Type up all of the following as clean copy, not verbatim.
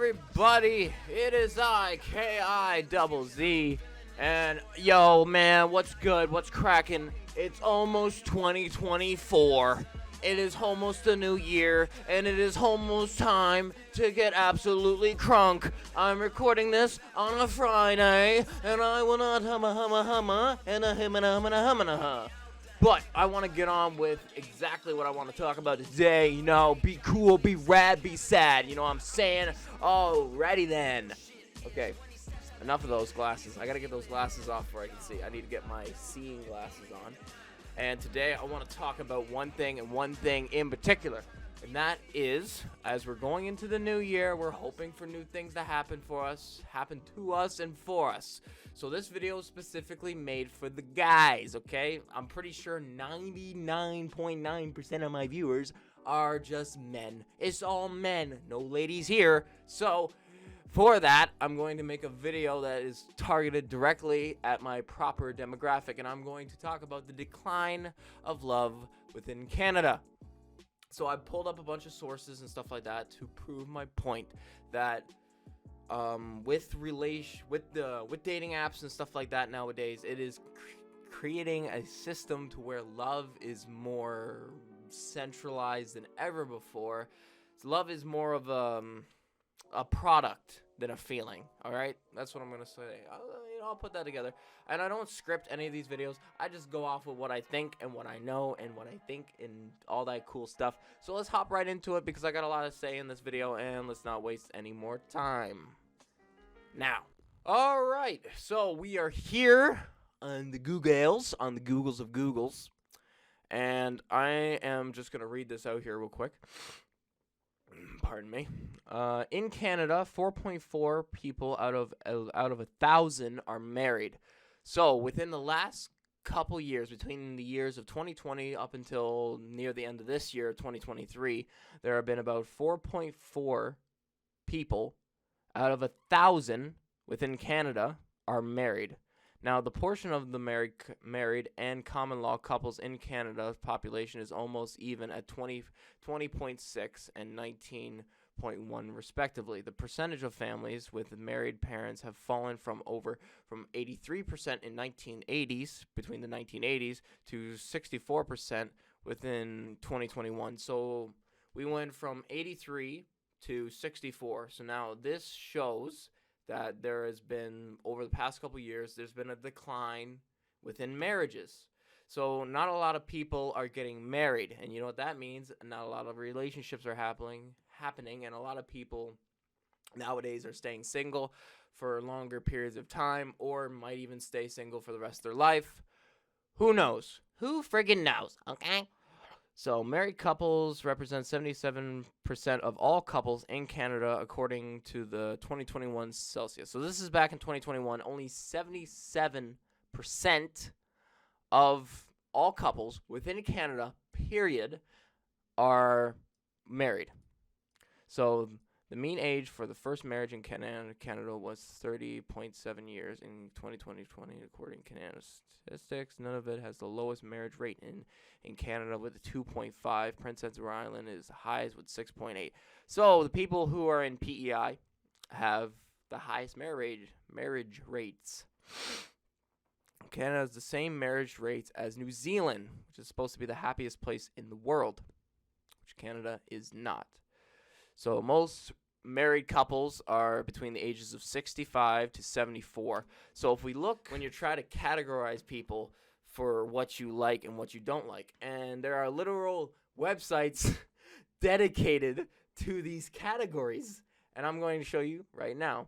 everybody? It is I, K-I-double-Z. And yo, man, what's good? What's cracking? It's almost 2024. It is almost a new year, and it is almost time to get absolutely crunk. I'm recording this on a Friday, and I will not humma and a humma. But I want to get on with exactly what I want to talk about today. You know, be cool, be rad, be sad. You know what I'm saying? Alrighty then. Okay, enough of those glasses. I got to get those glasses off before I can see. I need to get my seeing glasses on. And today I want to talk about one thing and one thing in particular. And that is, as we're going into the new year, we're hoping for new things to happen to us and for us. So this video is specifically made for the guys, okay? I'm pretty sure 99.9% of my viewers are just men. It's all men, no ladies here. So for that, I'm going to make a video that is targeted directly at my proper demographic, and I'm going to talk about the decline of love within Canada. So I pulled up a bunch of sources and stuff like that to prove my point that with dating apps and stuff like that nowadays, it is creating a system to where love is more centralized than ever before. So love is more of a product than a feeling. All right, that's what I'm gonna say. I'll put that together, and I don't script any of these videos. I just go off of what I think and what I know and what I think and all that cool stuff. So let's hop right into it because I got a lot to say in this video, and let's not waste any more time. Now, all right, so we are here on the Googles of Googles, and I am just gonna read this out here real quick. Pardon me. In Canada, 4.4 people out of 1,000 are married. So within the last couple years, between the years of 2020 up until near the end of this year, 2023, there have been about 4.4 people out of 1,000 within Canada are married. Now, the portion of the married and common law couples in Canada's population is almost even at 20.6 and 19.1 respectively. The percentage of families with married parents have fallen from 83% in 1980s, between the 1980s, to 64% within 2021. So we went from 83 to 64. So now this shows that there has been, over the past couple years, there's been a decline within marriages. So not a lot of people are getting married, and you know what that means? Not a lot of relationships are happening, and a lot of people nowadays are staying single for longer periods of time, or might even stay single for the rest of their life. Who knows? Who friggin' knows, okay? So married couples represent 77% of all couples in Canada, according to the 2021 Celsius. So this is back in 2021. Only 77% of all couples within Canada, period, are married. So the mean age for the first marriage in Canada was 30.7 years in 2020, according to Canada's statistics. None of it has the lowest marriage rate in Canada with a 2.5. Prince Edward Island is highest with 6.8. So the people who are in PEI have the highest marriage rates. Canada has the same marriage rates as New Zealand, which is supposed to be the happiest place in the world, which Canada is not. So most married couples are between the ages of 65 to 74. So if we look, when you try to categorize people for what you like and what you don't like, and there are literal websites dedicated to these categories, and I'm going to show you right now.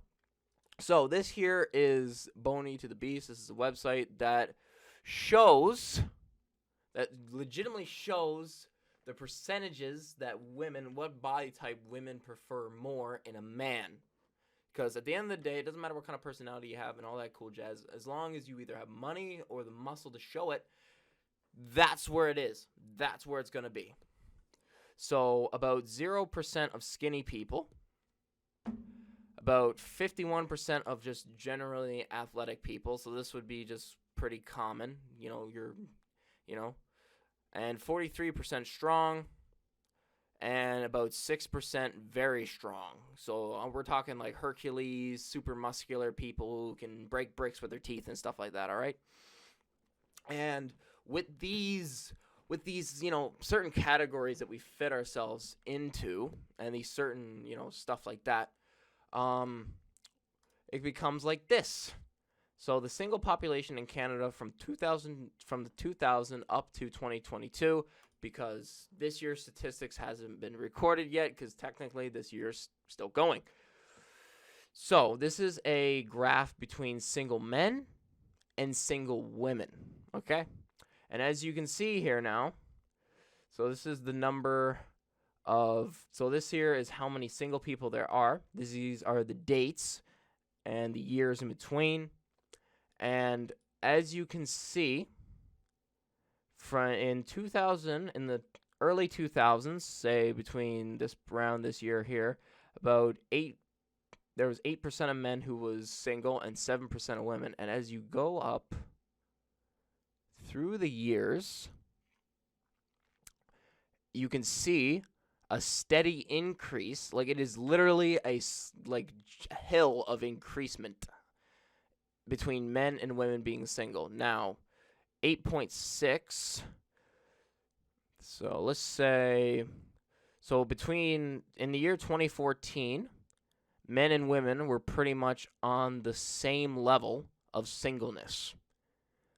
So this here is Boney to the Beast. This is a website that legitimately shows the percentages that what body type women prefer more in a man. Because at the end of the day, it doesn't matter what kind of personality you have and all that cool jazz. As long as you either have money or the muscle to show it, that's where it is. That's where it's going to be. So about 0% of skinny people, about 51% of just generally athletic people. So this would be just pretty common. And 43% strong, and about 6% very strong. So we're talking like Hercules, super muscular people who can break bricks with their teeth and stuff like that, all right? And with these certain categories that we fit ourselves into, and these certain, stuff like that, it becomes like this. So the single population in Canada from the 2000 up to 2022, because this year's statistics hasn't been recorded yet, because technically this year's still going. So this is a graph between single men and single women, okay? And as you can see here now, so this is the number so this here is how many single people there are. These are the dates and the years in between. And as you can see, in the early 2000s, say between around this year here, there was 8% of men who was single and 7% of women. And as you go up through the years, you can see a steady increase. Like, it is literally a hill of increasement between men and women being single. Now, 8.6. So let's say, in the year 2014, men and women were pretty much on the same level of singleness.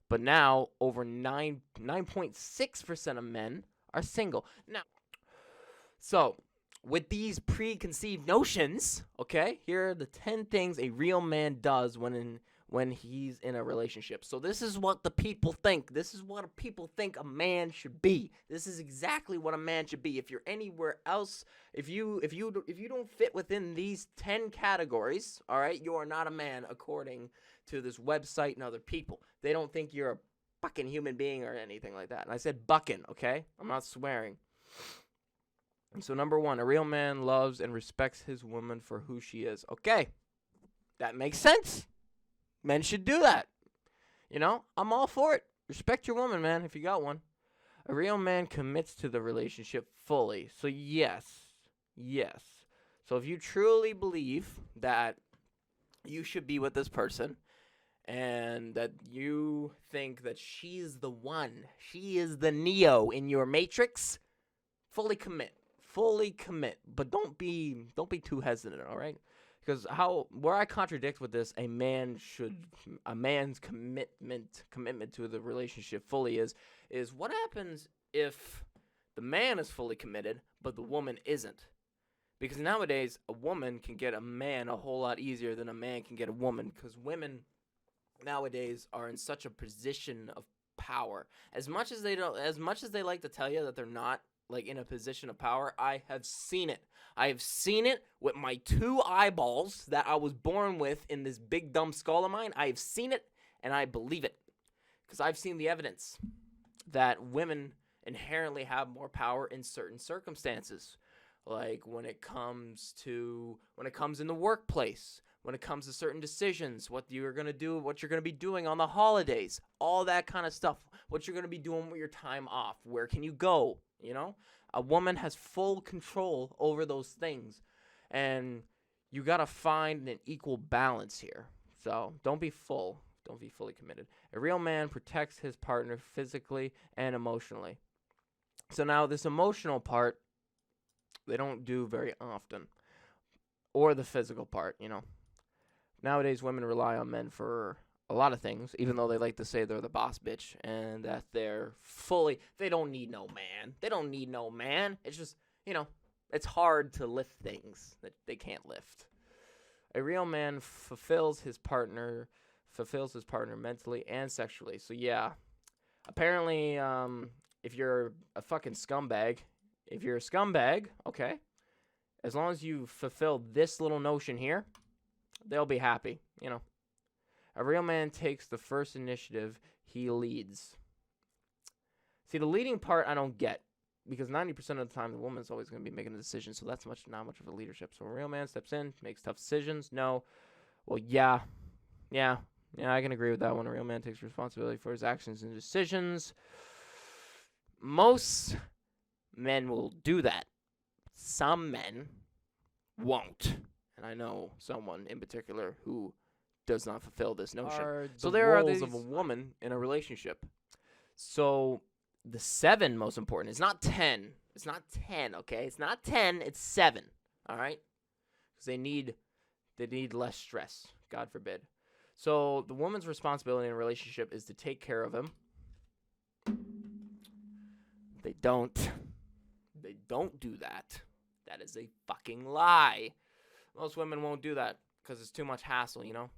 But now, over 9.6% of men are single. Now, so with these preconceived notions, okay, here are the 10 things a real man does when he's in a relationship. So this is what the people think. This is what people think a man should be. This is exactly what a man should be. If you're anywhere else, if you don't fit within these 10 categories, all right, you are not a man according to this website and other people. They don't think you're a fucking human being or anything like that. And I said bucking, okay? I'm not swearing. And so number 1, a real man loves and respects his woman for who she is. Okay, that makes sense. Men should do that. I'm all for it. Respect your woman, man, if you got one. A real man commits to the relationship fully. So yes. So if you truly believe that you should be with this person and that you think that she's the one, she is the Neo in your matrix, fully commit. But don't be too hesitant, all right? Because where I contradict with this, a man's commitment to the relationship fully is what happens if the man is fully committed but the woman isn't? Because nowadays a woman can get a man a whole lot easier than a man can get a woman, because women nowadays are in such a position of power. As much as they like to tell you that they're not in a position of power, I have seen it. I have seen it with my 2 eyeballs that I was born with in this big dumb skull of mine. I have seen it, and I believe it, because I've seen the evidence that women inherently have more power in certain circumstances, like when it comes in the workplace, when it comes to certain decisions, what you're going to do, what you're going to be doing on the holidays, all that kind of stuff, what you're going to be doing with your time off, where can you go, A woman has full control over those things, and you got to find an equal balance here. So don't be fully committed. A real man protects his partner physically and emotionally. So now this emotional part, they don't do very often, or the physical part, Nowadays, women rely on men for a lot of things, even though they like to say they're the boss bitch and that they don't need no man. They don't need no man. It's just, it's hard to lift things that they can't lift. A real man fulfills his partner mentally and sexually. So yeah, apparently, if you're a fucking scumbag, okay, as long as you fulfill this little notion here, they'll be happy, A real man takes the first initiative. He leads. See, the leading part I don't get, because 90% of the time the woman's always going to be making the decision, so that's not much of a leadership. So a real man steps in, makes tough decisions. No. Well, yeah, I can agree with that one. A real man takes responsibility for his actions and decisions. Most men will do that. some men won't. And I know someone in particular who does not fulfill this notion. So there are roles of a woman in a relationship. So the 7 most important. It's not 10. It's not 10, okay? It's not 10. It's 7, all right? Because they need less stress, God forbid. So the woman's responsibility in a relationship is to take care of him. They don't do that. That is a fucking lie. Most women won't do that because it's too much hassle, you know?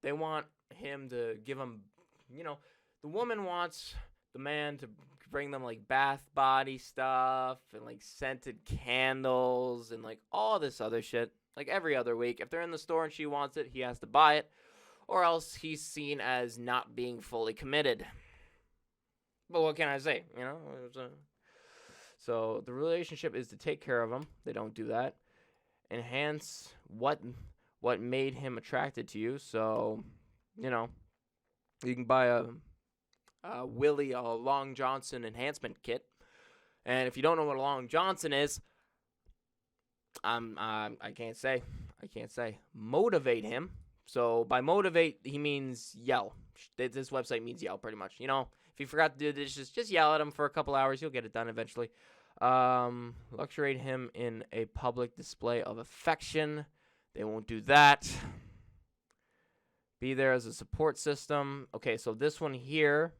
They want him to give them, you know, the woman wants the man to bring them, like, bath body stuff and, like, scented candles and, like, all this other shit. Like, every other week. If they're in the store and she wants it, he has to buy it. Or else he's seen as not being fully committed. But what can I say, you know? So the relationship is to take care of him. They don't do that. Enhance what made him attracted to you. So, you know, you can buy a Long Johnson enhancement kit. And if you don't know what a Long Johnson is, I can't say. Motivate him. So by motivate, he means yell. This website means yell, pretty much. You know, if you forgot to do this, just yell at him for a couple hours. You'll get it done eventually. Luxuriate him in a public display of affection. They won't do that. Be there as a support system. Okay, so this one here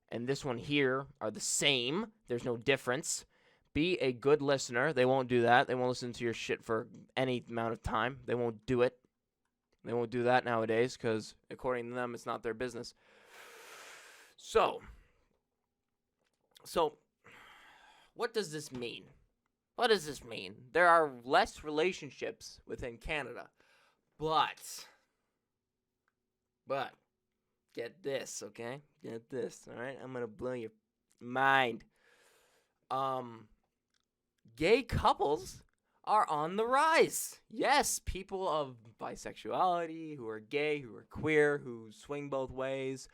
and this one here are the same. There's no difference. Be a good listener. They won't do that. They won't listen to your shit for any amount of time. They won't do it. They won't do that nowadays because, according to them, it's not their business. So, what does this mean? What does this mean? There are less relationships within Canada, but, get this, okay? Get this, all right? I'm going to blow your mind. Gay couples are on the rise. Yes, people of bisexuality, who are gay, who are queer, who swing both ways,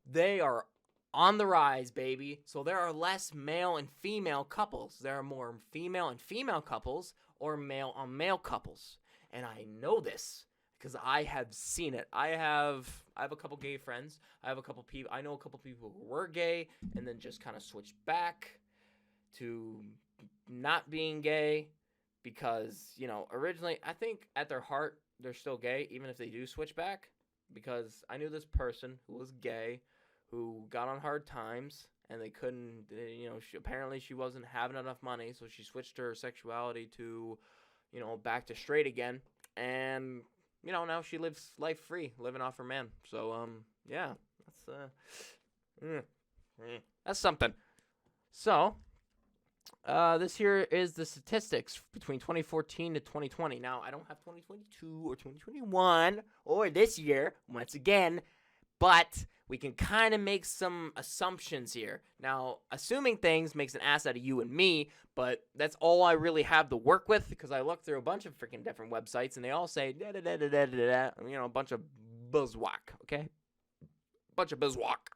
they are on the rise, baby. So there are less male and female couples. There are more female and female couples or male on male couples. And I know this because I have seen it. I have a couple gay friends. I know a couple people who were gay and then just kind of switched back to not being gay. Because, you know, originally, I think at their heart, they're still gay, even if they do switch back. Because I knew this person who was gay, who got on hard times, and they couldn't, you know, apparently she wasn't having enough money, so she switched her sexuality to, you know, back to straight again. And, you know, now she lives life free, living off her man. So, yeah, that's something. So, this here is the statistics between 2014 to 2020. Now, I don't have 2022 or 2021 or this year, once again, but we can kind of make some assumptions here. Now, assuming things makes an ass out of you and me, but that's all I really have to work with because I looked through a bunch of freaking different websites and they all say da-da-da-da-da-da-da, you know, a bunch of buzzwhack, okay? Bunch of buzzwhack.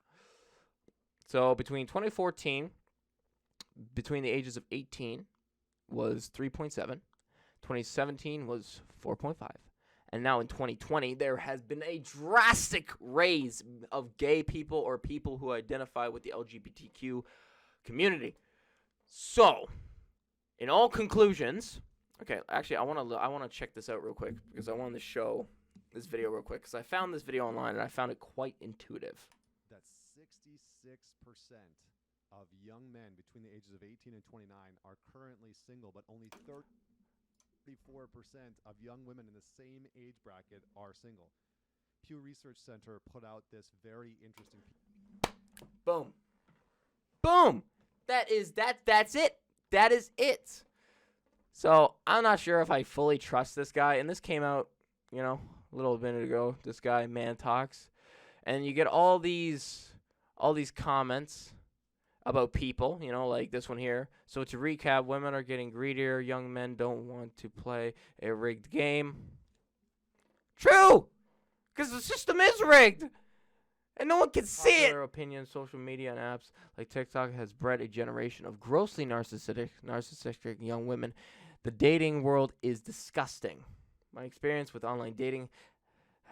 So, between 2014... between the ages of 18 was 3.7, 2017 was 4.5, and now in 2020 there has been a drastic raise of gay people or people who identify with the LGBTQ community. So, in all conclusions, okay, actually I want to check this out real quick because I wanted to show this video real quick because I found this video online and I found it quite intuitive. That's 66% of young men between the ages of 18 and 29 are currently single, but only 34% of young women in the same age bracket are single. Pew Research Center put out this very interesting... Boom. Boom! That's it. That is it. So, I'm not sure if I fully trust this guy, and this came out, you know, a little minute ago, this guy, Man Talks, and you get all these comments about people, you know, like this one here. So to recap, women are getting greedier. Young men don't want to play a rigged game. True! Because the system is rigged. and no one can see it. Popular opinion, social media, and apps like TikTok has bred a generation of grossly narcissistic young women. The dating world is disgusting. My experience with online dating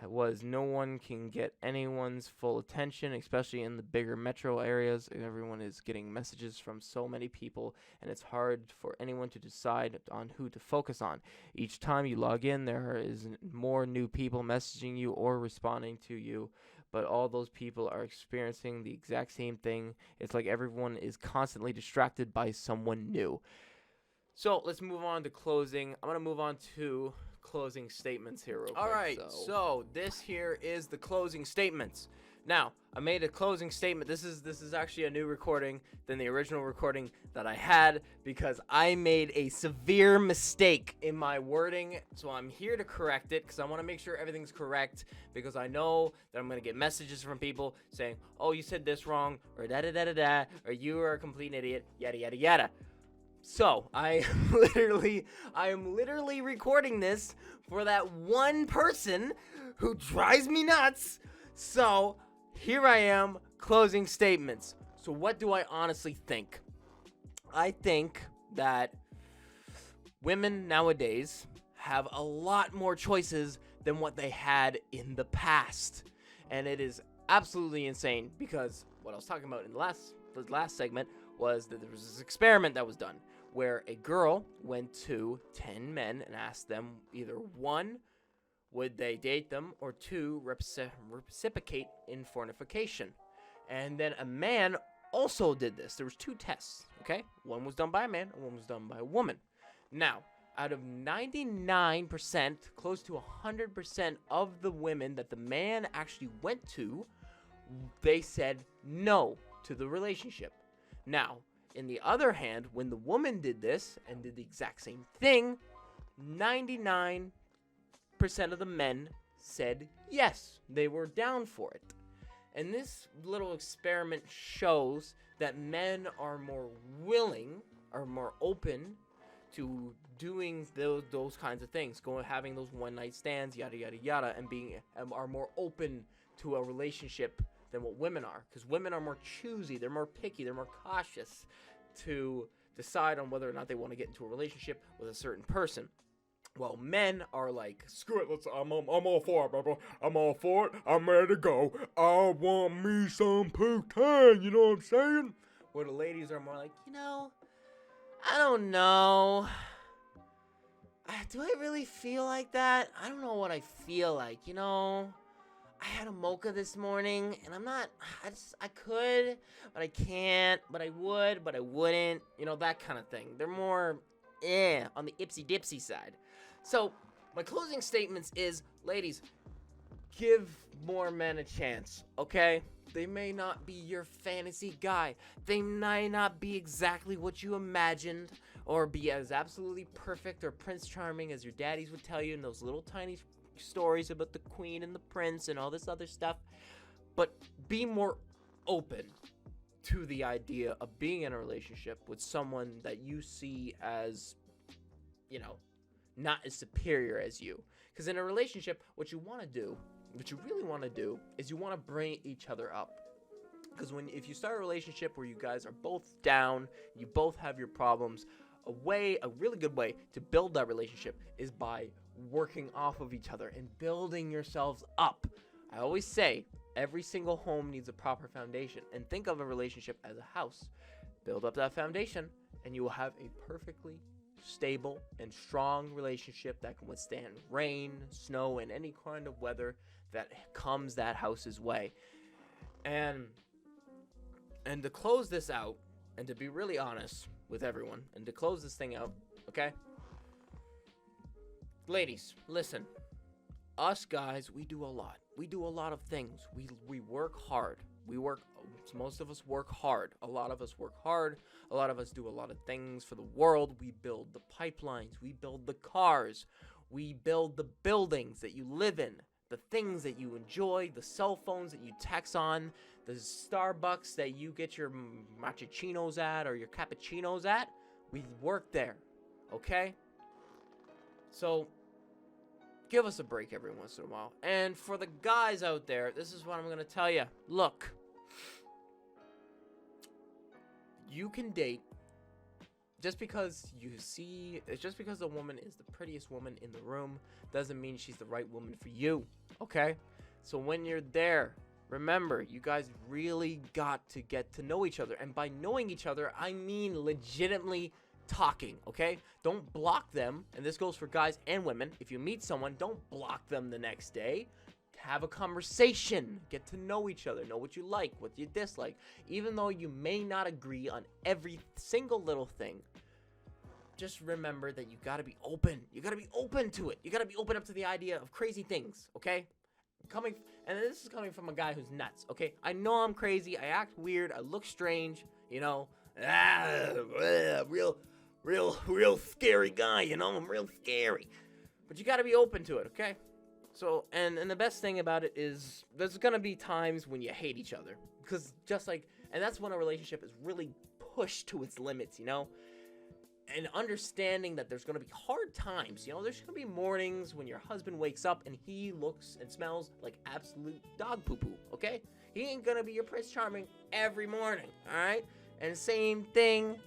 was no one can get anyone's full attention, especially in the bigger metro areas. Everyone is getting messages from so many people, and it's hard for anyone to decide on who to focus on. Each time you log in, there is more new people messaging you or responding to you, but all those people are experiencing the exact same thing. It's like everyone is constantly distracted by someone new. So let's move on to closing. I'm going to move on to closing statements here real quick. All right, so this here is the closing statements. Now, I made a closing statement. This is actually a new recording than the original recording that I had because I made a severe mistake in my wording. So I'm here to correct it because I want to make sure everything's correct because I know that I'm going to get messages from people saying, "Oh, you said this wrong," or da da da da da, or "You are a complete idiot," yada yada yada. So I am literally recording this for that one person who drives me nuts. So here I am, closing statements. So what do I honestly think? I think that women nowadays have a lot more choices than what they had in the past. And it is absolutely insane because what I was talking about in the last segment was that there was this experiment that was done where a girl went to 10 men and asked them either one, would they date them, or two, reciprocate in fornication. And then a man also did this. There was two tests, okay? One was done by a man and one was done by a woman. Now, out of 99%, close to 100% of the women that the man actually went to, they said no to the relationship. Now, in the other hand, when the woman did this and did the exact same thing, 99% of the men said yes, they were down for it. And this little experiment shows that men are more willing, are more open to doing those kinds of things, having those one-night stands, yada yada yada, and are more open to a relationship than what women are, because women are more choosy, they're more picky, they're more cautious to decide on whether or not they want to get into a relationship with a certain person. Well, men are like, screw it, I'm all for it, bro. I'm all for it. I'm ready to go. I want me some poutine, you know what I'm saying? Where the ladies are more like, I don't know. Do I really feel like that? I don't know what I feel like, I had a mocha this morning, and I could, but I can't, but I would, but I wouldn't, that kind of thing. They're more, on the ipsy-dipsy side. So, my closing statements is, ladies, give more men a chance, okay? They may not be your fantasy guy. They may not be exactly what you imagined, or be as absolutely perfect or Prince Charming as your daddies would tell you in those little tiny stories about the queen and the prince and all this other stuff, but be more open to the idea of being in a relationship with someone that you see as, not as superior as you. Because in a relationship, what you really want to do is you want to bring each other up. Because if you start a relationship where you guys are both down, you both have your problems, a really good way to build that relationship is by working off of each other and building yourselves up. I always say every single home needs a proper foundation, and think of a relationship as a house. Build up that foundation and you will have a perfectly stable and strong relationship that can withstand rain, snow, and any kind of weather that comes that house's way. And to close this out, and to be really honest with everyone, and to close this thing out, okay? Ladies, listen. Us guys, we do a lot. We do a lot of things. We work hard. Most of us work hard. A lot of us work hard. A lot of us do a lot of things for the world. We build the pipelines. We build the cars. We build the buildings that you live in. The things that you enjoy. The cell phones that you text on. The Starbucks that you get your macchiatos at or your cappuccinos at. We work there. Okay? So, give us a break every once in a while. And for the guys out there, this is what I'm going to tell you. Look, you can date just because the woman is the prettiest woman in the room doesn't mean she's the right woman for you, okay? So when you're there, remember, you guys really got to get to know each other. And by knowing each other, I mean legitimately talking, okay? Don't block them, and this goes for guys and women. If you meet someone, don't block them the next day. Have a conversation, get to know each other, know what you like, what you dislike. Even though you may not agree on every single little thing, just remember that you gotta be open. You gotta be open to it. You gotta be open up to the idea of crazy things, okay? And this is coming from a guy who's nuts, okay? I know I'm crazy, I act weird, I look strange, you know, real scary guy, you know, I'm real scary. But you gotta be open to it, okay? So, and the best thing about it is there's gonna be times when you hate each other. Because and that's when a relationship is really pushed to its limits, you know? And understanding that there's gonna be hard times, you know? There's gonna be mornings when your husband wakes up and he looks and smells like absolute dog poo-poo, okay? He ain't gonna be your Prince Charming every morning, alright? And same thing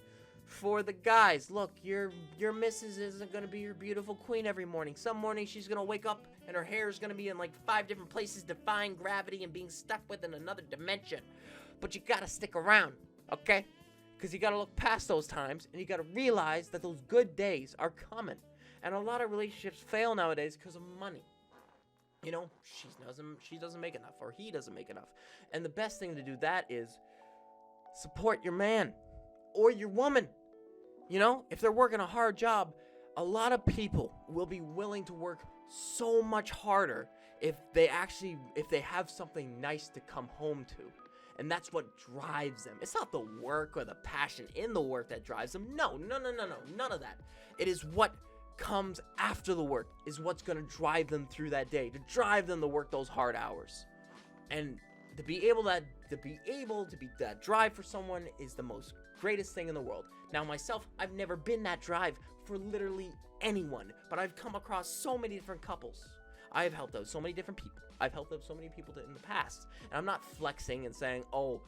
for the guys. Look, your missus isn't gonna be your beautiful queen every morning. Some morning she's gonna wake up and her hair is gonna be in like 5 different places, defying gravity and being stuck within another dimension. But you gotta stick around, okay? Because you gotta look past those times and you gotta realize that those good days are coming. And a lot of relationships fail nowadays because of money. You know, she doesn't make enough, or he doesn't make enough. And the best thing to do that is support your man or your woman. You know, if they're working a hard job, a lot of people will be willing to work so much harder if they have something nice to come home to. And that's what drives them. It's not the work or the passion in the work that drives them. No, none of that. It is what comes after the work is what's going to drive them through that day, to drive them to work those hard hours. And to be able to be that drive for someone is the most greatest thing in the world. Now myself, I've never been that drive for literally anyone, but I've come across so many different couples. I've helped out so many different people. I've helped out so many people in the past. And I'm not flexing and saying, oh,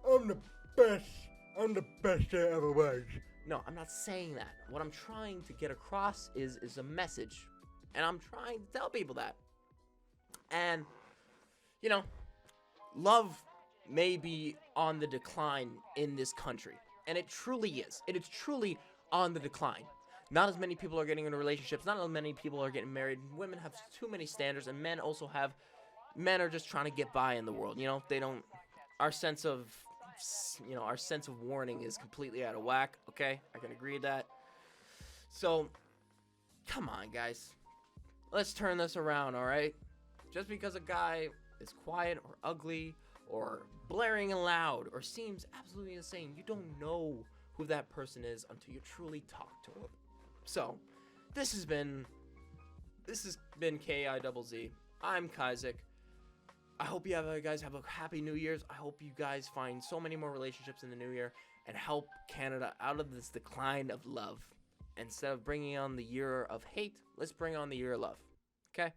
I'm the best I ever was. No, I'm not saying that. What I'm trying to get across is a message. And I'm trying to tell people that. And, you know, love may be on the decline in this country. And it truly is. It is truly on the decline. Not as many people are getting into relationships. Not as many people are getting married. Women have too many standards, and men are just trying to get by in the world. You know, our sense of warning is completely out of whack. Okay, I can agree with that. So, come on, guys, let's turn this around. All right, just because a guy is quiet or ugly or blaring and loud or seems absolutely insane, you don't know who that person is until you truly talk to him. So, this has been KIZZ. I'm Kizzic. I hope you guys have a happy New Year's. I hope you guys find so many more relationships in the new year and help Canada out of this decline of love. Instead of bringing on the year of hate, let's bring on the year of love. Okay?